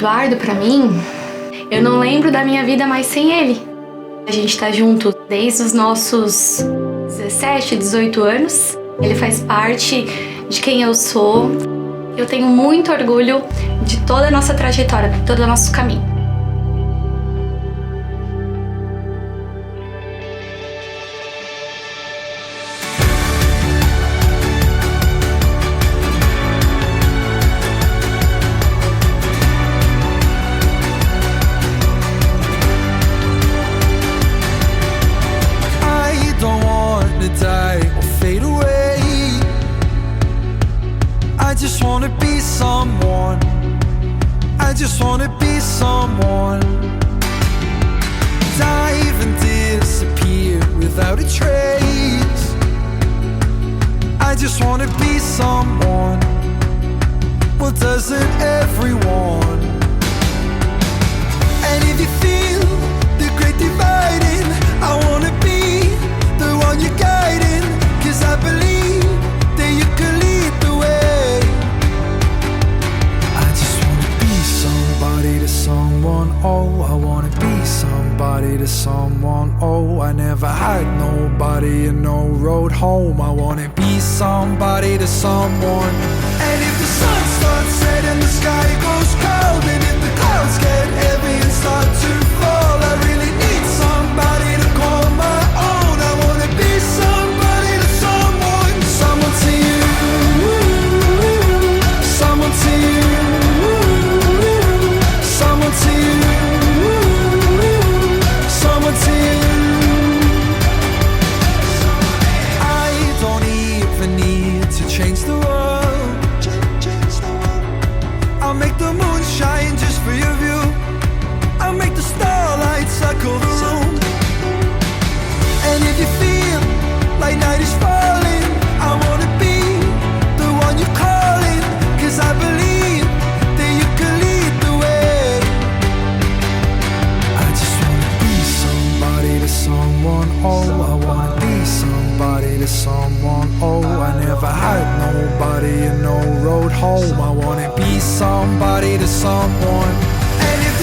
Eduardo, pra mim, eu não lembro da minha vida mais sem ele. A gente tá junto desde os nossos 17, 18 anos. Ele faz parte de quem eu sou. Eu tenho muito orgulho de toda a nossa trajetória, de todo o nosso caminho. I just wanna be someone. I just wanna be someone. Dive and disappear without a trace. I just wanna be someone. Well, doesn't everyone? And if you feel the great dividing, I wanna be the one you're guiding. 'Cause I believe that you can lead the way. I just wanna be somebody to someone. Oh, I wanna be somebody to someone. Oh, I never had nobody and no road home. I wanna be somebody to someone. And if the sun starts setting, the sky goes cold, and if the clouds get heavy and start to fall, I really need somebody to call my own. I wanna be somebody to someone. Someone to you, someone to you, someone to you, someone to you. I don't even need to change the world. I'll make the moon shine just for your view. I'll make the starlight circle the room. And if you feel like night is falling, I wanna be the one you're calling. 'Cause I believe that you can lead the way. I just wanna be somebody to someone. Oh, I wanna be somebody to someone. Oh, I never had nobody and no road home. I wanna be somebody to someone. And if